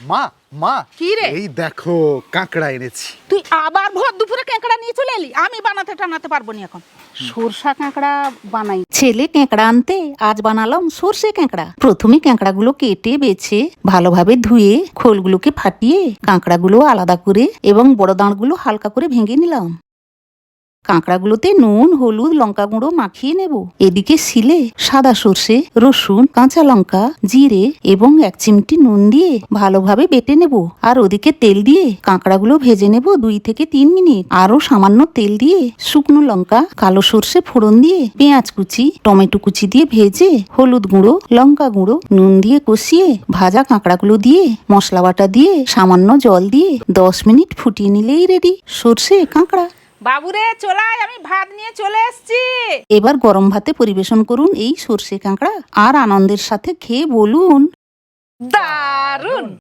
মা মা কি রে? এই দেখো কাঁকড়া এনেছি। তুই আবার ভর দুপুরে কাঁকড়া নিয়ে চলে এলি? আমি টানাতে পারবো না এখন। সরষা কাঁকড়া বানাই। ছেলে কাঁকড়া আনতে আজ বানালাম সরষে কাঁকড়া। প্রথমে কাঁকড়াগুলো কেটে বেছে ভালোভাবে ধুয়ে খোলগুলোকে ফাটিয়ে কাঁকড়াগুলো আলাদা করে এবং বড় দাঁড়গুলো হালকা করে ভেঙে নিলাম। কাঁকড়াগুলোতে নুন, হলুদ, লঙ্কা গুঁড়ো মাখিয়ে নেব। এদিকে শিলে সাদা সর্ষে, রসুন, কাঁচা লঙ্কা, জিরে এবং 1 চিমটি নুন দিয়ে ভালোভাবে বেটে নেব। আর ওদিকে তেল দিয়ে কাঁকড়াগুলো ভেজে নেব 2 থেকে 3 মিনিট। আরো সামান্য তেল দিয়ে শুকনো লঙ্কা, কালো সর্ষে ফোড়ন দিয়ে পেঁয়াজ কুচি, টমেটো কুচি দিয়ে ভেজে হলুদ গুঁড়ো, লঙ্কা গুঁড়ো, নুন দিয়ে কষিয়ে ভাজা কাঁকড়াগুলো দিয়ে মশলা বাটা দিয়ে সামান্য জল দিয়ে 10 মিনিট ফুটিয়ে নিলেই রেডি সর্ষে কাঁকড়া। বাবুরে চলাই, আমি ভাত নিয়ে চলে এসেছি। এবার গরম ভাতে পরিবেশন করুন এই সর্ষে কাঁকড়া আর আনন্দের সাথে খেয়ে বলুন দারুণ।